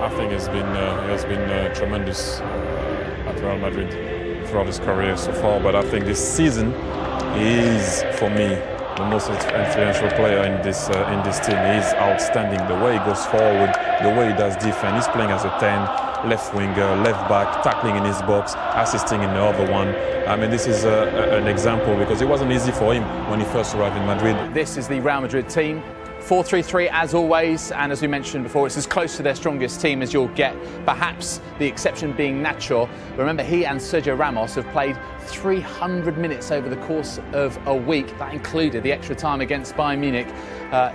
I think he has been tremendous at Real Madrid throughout his career so far. But I think this season he is, for me, the most influential player in this team. He's outstanding. The way he goes forward, the way he does defense. He's playing as a 10, left winger, left back, tackling in his box, assisting in the other one. I mean, this is an example because it wasn't easy for him when he first arrived in Madrid. This is the Real Madrid team. 4-3-3 as always, and as we mentioned before, it's as close to their strongest team as you'll get, perhaps the exception being Nacho. Remember, he and Sergio Ramos have played 300 minutes over the course of a week. That included the extra time against Bayern Munich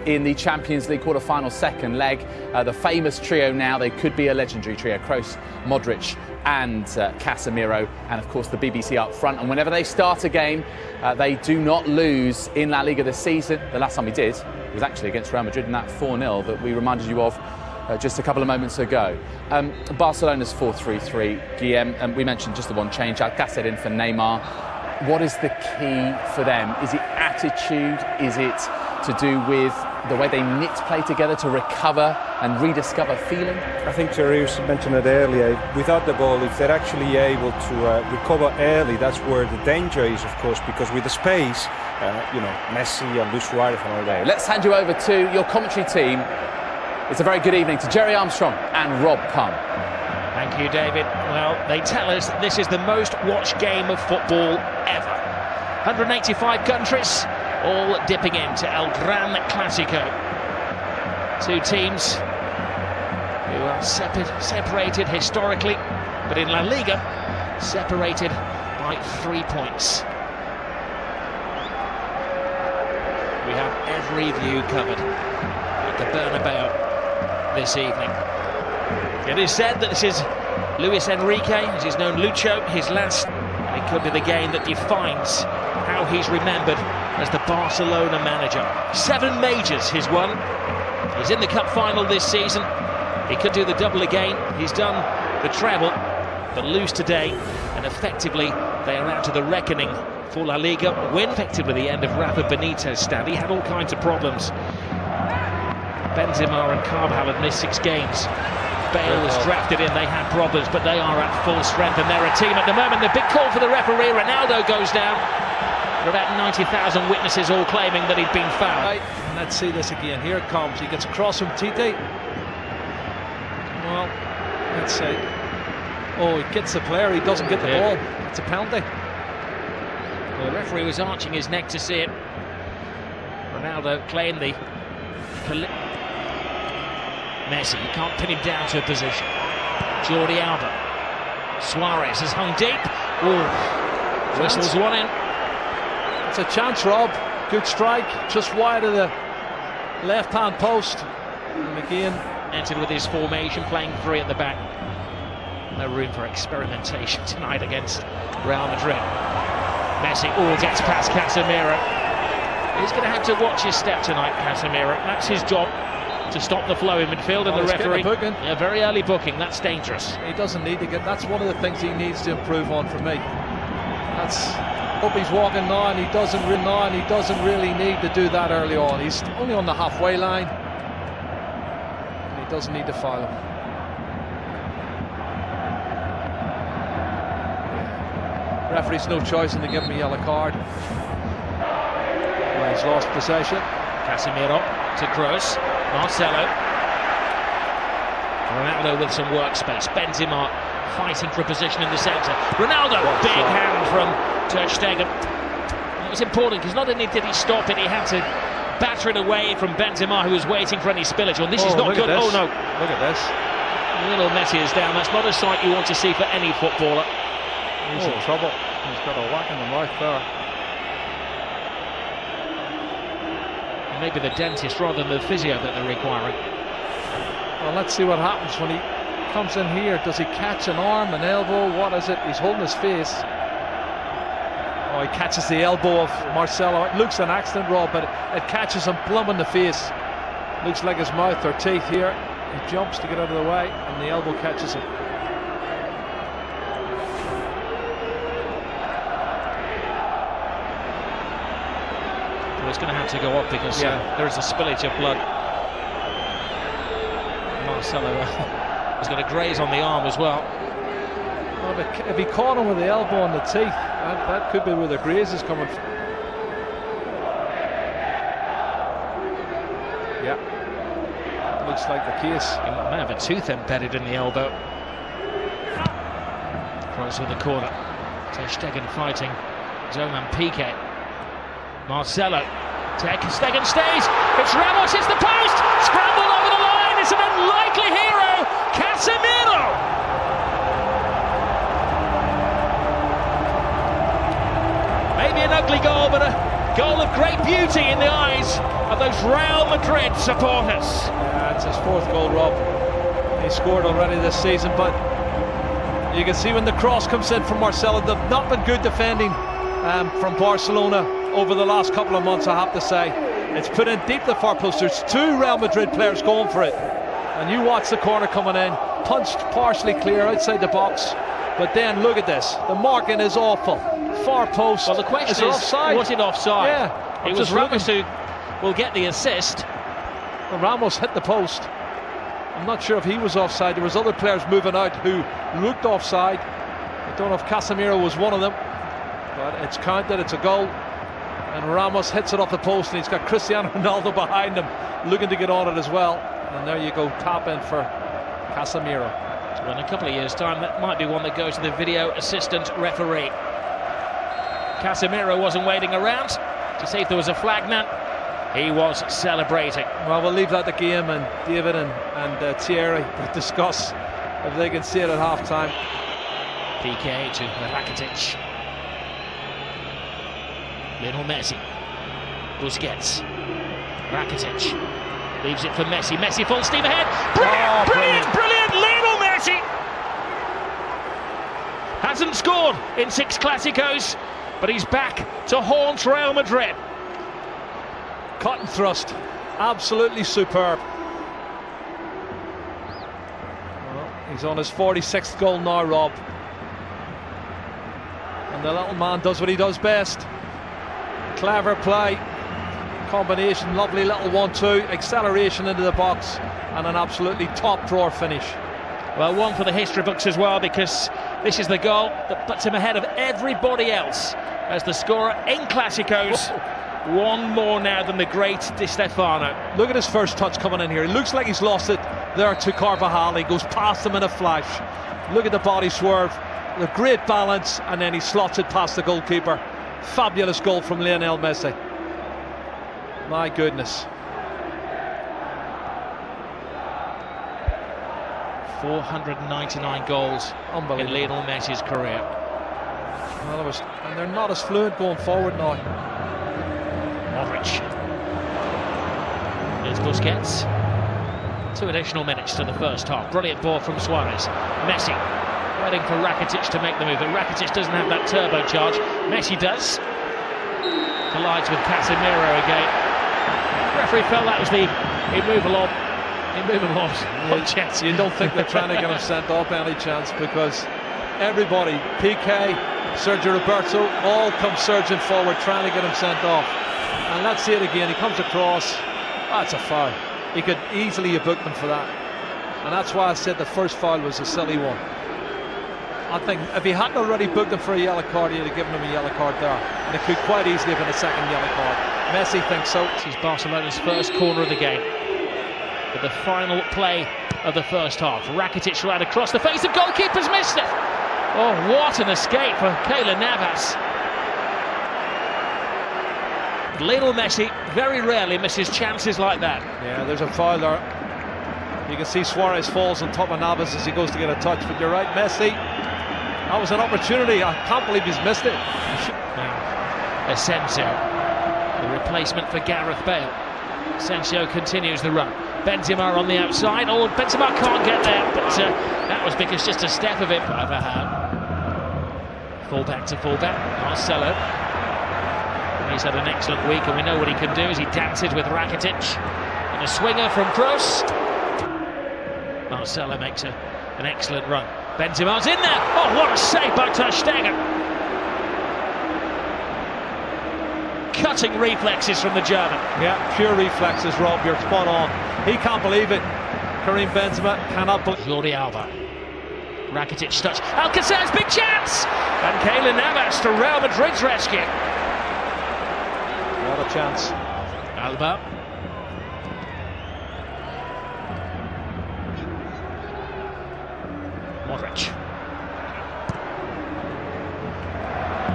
in the Champions League quarter-final second leg. The famous trio now, they could be a legendary trio, Kroos, Modric and Casemiro, and of course the BBC up front. And whenever they start a game, they do not lose in La Liga this season. The last time we did was actually against Real Madrid in that 4-0 that we reminded you of just a couple of moments ago. Barcelona's 4-3-3, Guillem, we mentioned just the one change, Alcácer in for Neymar. What is the key for them? Is it attitude? Is it to do with the way they knit play together to recover and rediscover feeling? I think Thierry mentioned it earlier. Without the ball, if they're actually able to recover early, that's where the danger is, of course, because with the space, Messi and Luis Suarez and all that. Let's hand you over to your commentary team. It's a very good evening to Jerry Armstrong and Rob Pun. Thank you, David. Well, they tell us that this is the most watched game of football ever. 185 countries, all dipping into El Gran Clásico. Two teams who are separated historically, but in La Liga, separated by 3 points. We have every view covered at the Bernabeu this evening. It is said that this is Luis Enrique, as he's known Lucho, his last. It could be the game that defines how he's remembered as the Barcelona manager. 7 majors he's won. He's in the cup final this season. He could do the double again. He's done the treble, but lose today, and effectively they are out to the reckoning for La Liga. Win effectively the end of Rafa Benitez's stand. He had all kinds of problems. Benzema and Carvajal had missed 6 games. Bale was drafted in, they had problems, but they are at full strength and they're a team at the moment. The big call for the referee, Ronaldo goes down. There are about 90,000 witnesses all claiming that he'd been fouled. Right. Let's see this again. Here it comes. He gets across from Tite. Well, let's say, he gets the player, he doesn't get the ball. It's a penalty. Well, the referee was arching his neck to see it. Ronaldo claimed the... Messi, you can't pin him down to a position. Jordi Alba. Suarez has hung deep. Ooh. Whistles one in. It's a chance, Rob. Good strike, just wide of the left-hand post. And again, entered with his formation, playing 3 at the back. No room for experimentation tonight against Real Madrid. Messi gets past Casemiro. He's going to have to watch his step tonight, Casemiro. That's his job, to stop the flow in midfield, and the referee. A very early booking, that's dangerous. He doesn't need to get. That's one of the things he needs to improve on for me. That's up. He's walking now, and he doesn't really need to do that early on. He's only on the halfway line, and he doesn't need to foul him. Referee's no choice in to give him a yellow card. Well, he's lost possession. Casemiro to Kroos. Marcelo. Ronaldo with some workspace. Benzema fighting for a position in the centre. Ronaldo, big hand from Ter Stegen. It was important because not only did he stop it, he had to batter it away from Benzema, who was waiting for any spillage. This is not good. Oh no! Look at this. Little Messi is down. That's not a sight you want to see for any footballer. He's in trouble. He's got a whack in the mouth there. Maybe the dentist rather than the physio that they're requiring. Well, let's see what happens when he comes in here. Does he catch an arm, an elbow? What is it? He's holding his face. Oh, he catches the elbow of Marcelo. It looks an accident, Rob, but it catches him plumb in the face. Looks like his mouth or teeth here. He jumps to get out of the way, and the elbow catches him. It's going to have to go up because there is a spillage of blood. Marcelo He's got a graze on the arm as well. Oh, but if he caught him with the elbow on the teeth, that could be where the graze is coming from. Yeah, looks like the case. He might have a tooth embedded in the elbow. Cross with the corner. Ter Stegen fighting his own man Piqué. Marcelo. Ter Stegen stays. It's Ramos, it's the post. Scrambled over the line. It's an unlikely hero. Casemiro. Maybe an ugly goal, but a goal of great beauty in the eyes of those Real Madrid supporters. Yeah, it's his 4th goal, Rob. He scored already this season, but you can see when the cross comes in from Marcelo, they've not been good defending from Barcelona over the last couple of months, I have to say. It's put in deep the far post. There's 2 Real Madrid players going for it. And you watch the corner coming in, punched partially clear outside the box. But then look at this. The marking is awful. Far post. Well, the question is offside? was it offside? Yeah. It was Ramos who will get the assist. Well, Ramos hit the post. I'm not sure if he was offside. There was other players moving out who looked offside. I don't know if Casemiro was one of them, but it's counted. It's a goal, and Ramos hits it off the post, and he's got Cristiano Ronaldo behind him looking to get on it as well. And there you go, tap in for Casemiro. So in a couple of years' time, that might be one that goes to the video assistant referee. Casemiro wasn't waiting around to see if there was a flag now. He was celebrating. Well, we'll leave that to game, and David and Thierry will discuss if they can see it at half-time. Piqué to Rakitic. Lionel Messi. Busquets. Rakitic. Leaves it for Messi. Messi full steam ahead. Brilliant! Lionel Messi! Hasn't scored in 6 Clásicos, but he's back to haunt Real Madrid. Cut and thrust, absolutely superb. Well, he's on his 46th goal now, Rob. And the little man does what he does best. Clever play, combination, lovely little 1-2, acceleration into the box, and an absolutely top drawer finish. Well, one for the history books as well, because this is the goal that puts him ahead of everybody else as the scorer in Clásicos. One more now than the great Di Stefano. Look at his first touch coming in here. It looks like he's lost it there to Carvajal. He goes past him in a flash. Look at the body swerve, the great balance, and then he slots it past the goalkeeper. Fabulous goal from Lionel Messi. My goodness. 499 goals in Lionel Messi's career. Well, and they're not as fluent going forward now. Modric. Here's Busquets. 2 additional minutes to the first half. Brilliant ball from Suarez. Messi waiting for Rakitic to make the move, but Rakitic doesn't have that turbocharge. Messi does. Collides with Casemiro again. The referee felt that was the immovable object. You don't think they're trying to get him sent off any chance, because everybody, Piqué, Sergio Roberto, all come surging forward trying to get him sent off. And let's see it again. He comes across. That's a foul. He could easily have booked him for that. And that's why I said the first foul was a silly one. I think if he hadn't already booked him for a yellow card, he'd have given him a yellow card there. And it could quite easily have been a second yellow card. Messi thinks so. This is Barcelona's first corner of the game. But the final play of the first half. Rakitic right across the face of goalkeepers, missed it. Oh, what an escape for Keylor Navas. Lionel Messi very rarely misses chances like that. Yeah, there's a foul there. You can see Suarez falls on top of Navas as he goes to get a touch, but you're right, Messi. That was an opportunity. I can't believe he's missed it. Asensio, the replacement for Gareth Bale. Asensio continues the run. Benzema on the outside. Oh, Benzema can't get there, but that was because just a step of it. Fullback to fullback. Marcelo. He's had an excellent week, and we know what he can do as he dances with Rakitic. And a swinger from Kroos. Marcelo makes an excellent run. Benzema's in there. Oh, what a save by Ter Stegen. Cutting reflexes from the German. Yeah, pure reflexes, Rob. You're spot on. He can't believe it. Karim Benzema cannot believe. Jordi Alba. Rakitic touch. Alcacer's big chance! And Keylor Navas to Real Madrid's rescue. What a chance. Alba. Modric.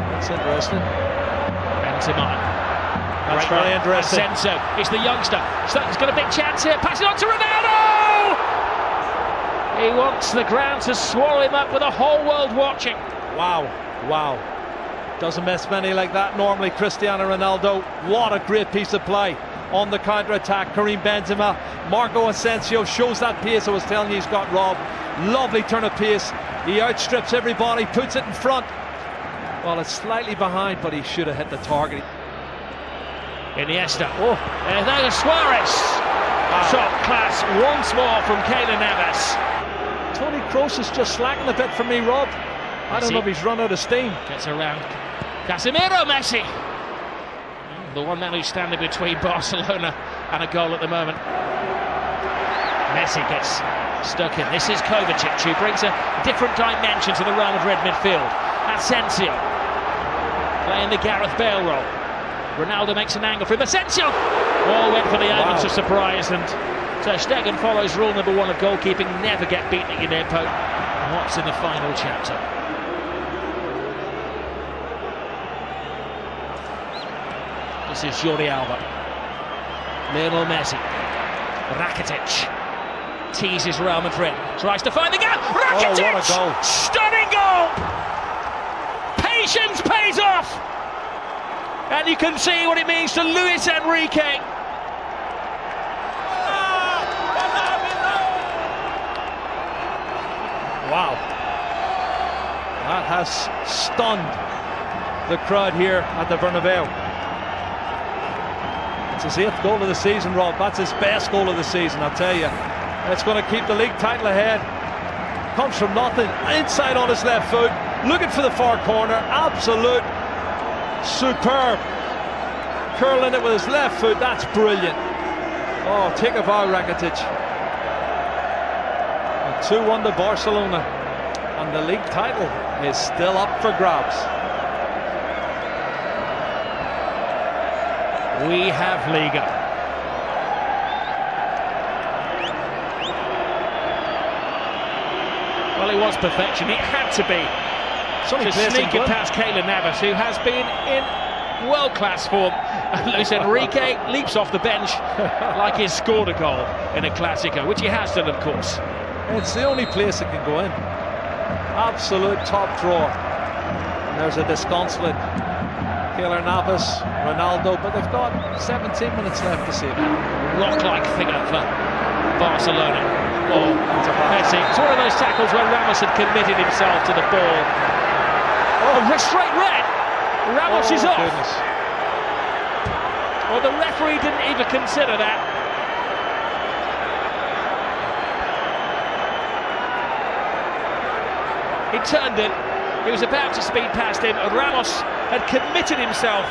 That's interesting. Benzema. That's very interesting. Asensio is the youngster. He's got a big chance here. Pass it on to Ronaldo! He wants the ground to swallow him up with the whole world watching. Wow, wow. Doesn't miss many like that normally. Cristiano Ronaldo, what a great piece of play on the counter-attack. Karim Benzema, Marco Asensio shows that pace I was telling you he's got, Rob. Lovely turn of pace. He outstrips everybody, puts it in front. Well, it's slightly behind, but he should have hit the target. Iniesta. Oh, there's Suarez. Top class once more from Keylor Navas. Toni Kroos is just slacking a bit for me, Rob. I don't know if he's run out of steam. Gets around Casemiro. Messi, the one man who's standing between Barcelona and a goal at the moment. Messi gets stuck in. This is Kovacic, who brings a different dimension to the Real Madrid midfield. Asensio playing the Gareth Bale role. Ronaldo makes an angle for him. Asensio! All went for the elements of surprise, and Ter Stegen follows rule number 1 of goalkeeping: never get beaten at your near post. And what's in the final chapter? This is Jordi Alba. Lionel Messi. Rakitic teases Real Madrid. Tries to find the gap. Rakitic! Oh, what a goal. Stunning goal! Patience pays off! And you can see what it means to Luis Enrique. Wow. That has stunned the crowd here at the Bernabeu. It's his 8th goal of the season, Rob. That's his best goal of the season, I'll tell you. It's going to keep the league title ahead. Comes from nothing, inside on his left foot, looking for the far corner. Absolute superb. Curling it with his left foot, that's brilliant. Oh, take a bow, Rakitic. 2-1 to Barcelona, and the league title is still up for grabs. We have Liga. Well, it was perfection. It had to be. To sneak it past Keylor Navas, who has been in world-class form. Luis Enrique leaps off the bench like he's scored a goal in a Clásico, which he has done, of course. It's the only place it can go in. Absolute top drawer. And there's a disconsolate Keylor Navas, Ronaldo, but they've got 17 minutes left to save it. Rock-like figure for Barcelona. Oh, Messi. It's one of those tackles where Ramos had committed himself to the ball. Oh, straight red. Ramos is off. Goodness. Well, the referee didn't even consider that. He turned it. He was about to speed past him. Ramos had committed himself.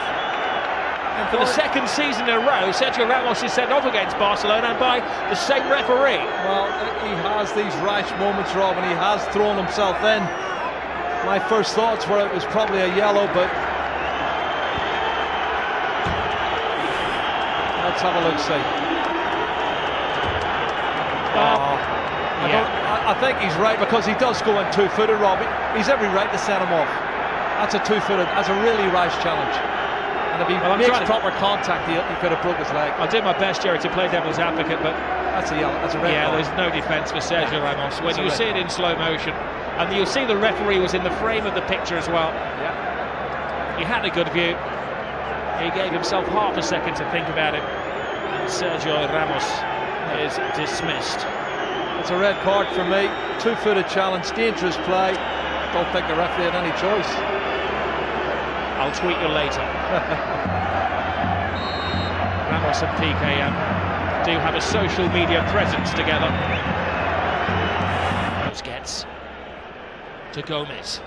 And for the second season in a row, Sergio Ramos is sent off against Barcelona by the same referee. Well, he has these rash moments, Rob, and he has thrown himself in. My first thoughts were it was probably a yellow, but let's have a look, see. I think he's right, because he does go in two-footed, Rob. He's every right to set him off. That's a two-footed, that's a really rash challenge. And if he makes proper contact, he could have broke his leg. I'll do my best, Jerry, to play devil's advocate, but that's a yellow, that's a red card. There's no defence for Sergio Ramos. When you see it in slow motion, and you'll see the referee was in the frame of the picture as well. Yeah. He had a good view. He gave himself half a second to think about it. And Sergio Ramos is dismissed. It's a red card for me. Two-footed challenge, dangerous play. Don't think the referee had any choice. I'll tweet you later. Ramos and Piqué do have a social media presence together. Busquets to Gomez.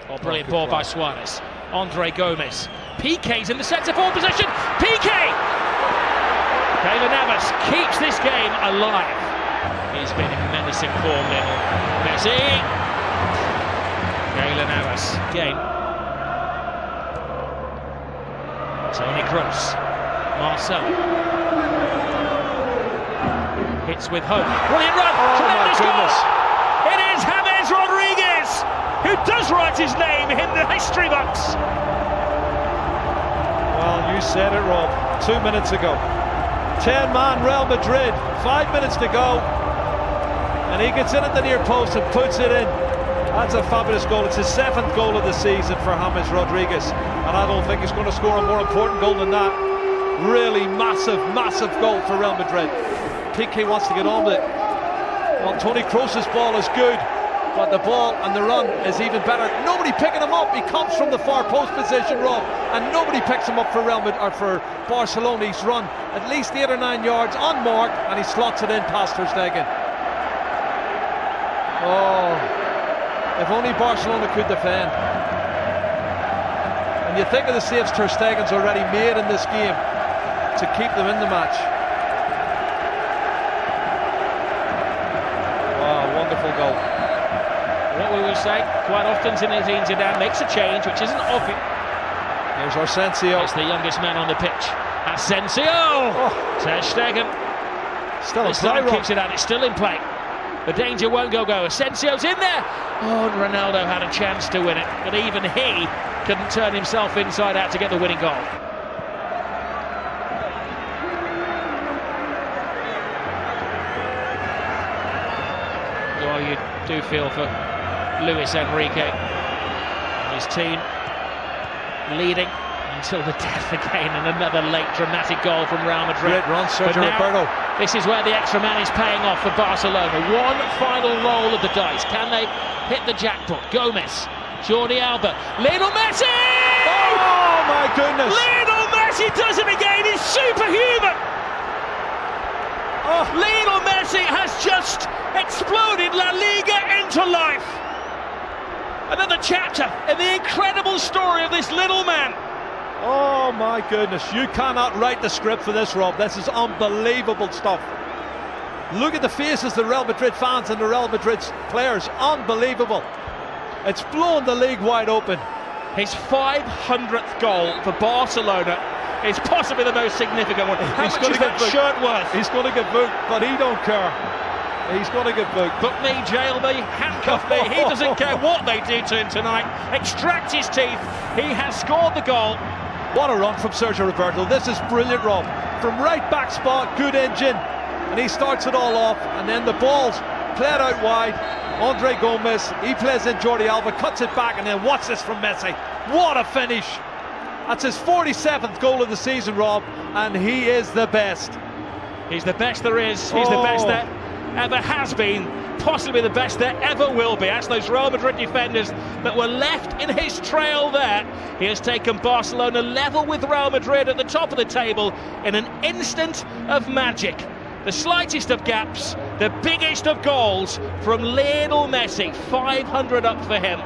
Oh, brilliant ball by Suarez. Andre Gomez. Piqué's in the centre forward position. Piqué! Keylor Navas keeps this game alive. He's been in menacing form, Lionel Messi. Keylor Navas again. Toni Kroos. Marcelo. Hits with hope. Brilliant run. Tremendous goal. It is James Rodriguez who does write his name in the history books. Well, you said it, Rob, 2 minutes ago. 10-man Real Madrid, 5 minutes to go. And he gets in at the near post and puts it in. That's a fabulous goal. It's his 7th goal of the season for James Rodriguez. And I don't think he's going to score a more important goal than that. Really massive, massive goal for Real Madrid. Piqué wants to get on with it. Well, Toni Kroos' ball is good, but the ball and the run is even better. Nobody picking him up. He comes from the far post position, Rob, and nobody picks him up for Real Madrid, or for Barcelona. He's run at least 8 or 9 yards unmarked, and he slots it in past Ter Stegen. Oh, if only Barcelona could defend. And you think of the saves Ter Stegen's already made in this game to keep them in the match. Wow, wonderful goal. What we will say quite often, Zinedine Zidane makes a change which isn't obvious. Here's Asensio. It's the youngest man on the pitch. Asensio! Ter Stegen. Still in This play, time keeps it out. It's still in play. The danger won't go. Asensio's in there. Oh, and Ronaldo had a chance to win it, but even he couldn't turn himself inside out to get the winning goal. Oh, you do feel for Luis Enrique and his team, leading until the death again, and another late dramatic goal from Real Madrid. Great run, Sergio Roberto. This is where the extra man is paying off for Barcelona. One final roll of the dice. Can they hit the jackpot? Gomez, Jordi Alba, Lionel Messi! Oh my goodness! Lionel Messi does it again. He's superhuman. Oh. Lionel Messi has just exploded La Liga into life. Another chapter in the incredible story of this little man. Oh my goodness, you cannot write the script for this, Rob. This is unbelievable stuff. Look at the faces of the Real Madrid fans and the Real Madrid players. Unbelievable. It's blown the league wide open. His 500th goal for Barcelona is possibly the most significant one. How much is that shirt worth? He's going to get booked, but he don't care. He's going to get booked. Book me, jail me, handcuff me. He doesn't care what they do to him tonight. Extract his teeth. He has scored the goal. What a run from Sergio Roberto. This is brilliant, Rob. From right back spot, good engine. And he starts it all off. And then the ball's played out wide. Andre Gomez, he plays in Jordi Alba, cuts it back, and then watch this from Messi. What a finish. That's his 47th goal of the season, Rob. And he is the best. He's the best there is. He's the best there ever has been. Possibly the best there ever will be. That's those Real Madrid defenders that were left in his trail there. He has taken Barcelona level with Real Madrid at the top of the table in an instant of magic. The slightest of gaps, the biggest of goals from Lionel Messi. 500 up for him.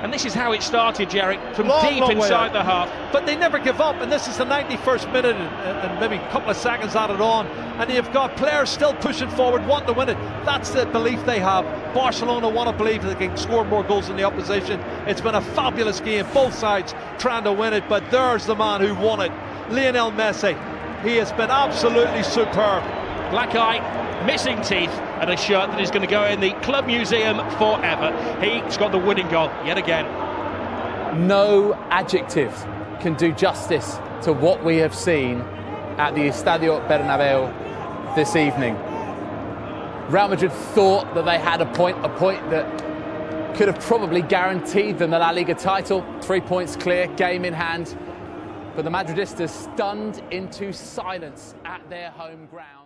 And this is how it started, Jerry, from deep inside the half. But they never give up, and this is the 91st minute and maybe a couple of seconds added on, and you've got players still pushing forward, wanting to win it. That's the belief they have. Barcelona want to believe that they can score more goals than the opposition. It's been a fabulous game, both sides trying to win it, but there's the man who won it, Lionel Messi. He has been absolutely superb. Black eye, missing teeth, and a shirt that is going to go in the club museum forever. He's got the winning goal yet again. No adjective can do justice to what we have seen at the Estadio Bernabeu this evening. Real Madrid thought that they had a point that could have probably guaranteed them the La Liga title. 3 points clear, game in hand. But the Madridistas stunned into silence at their home ground.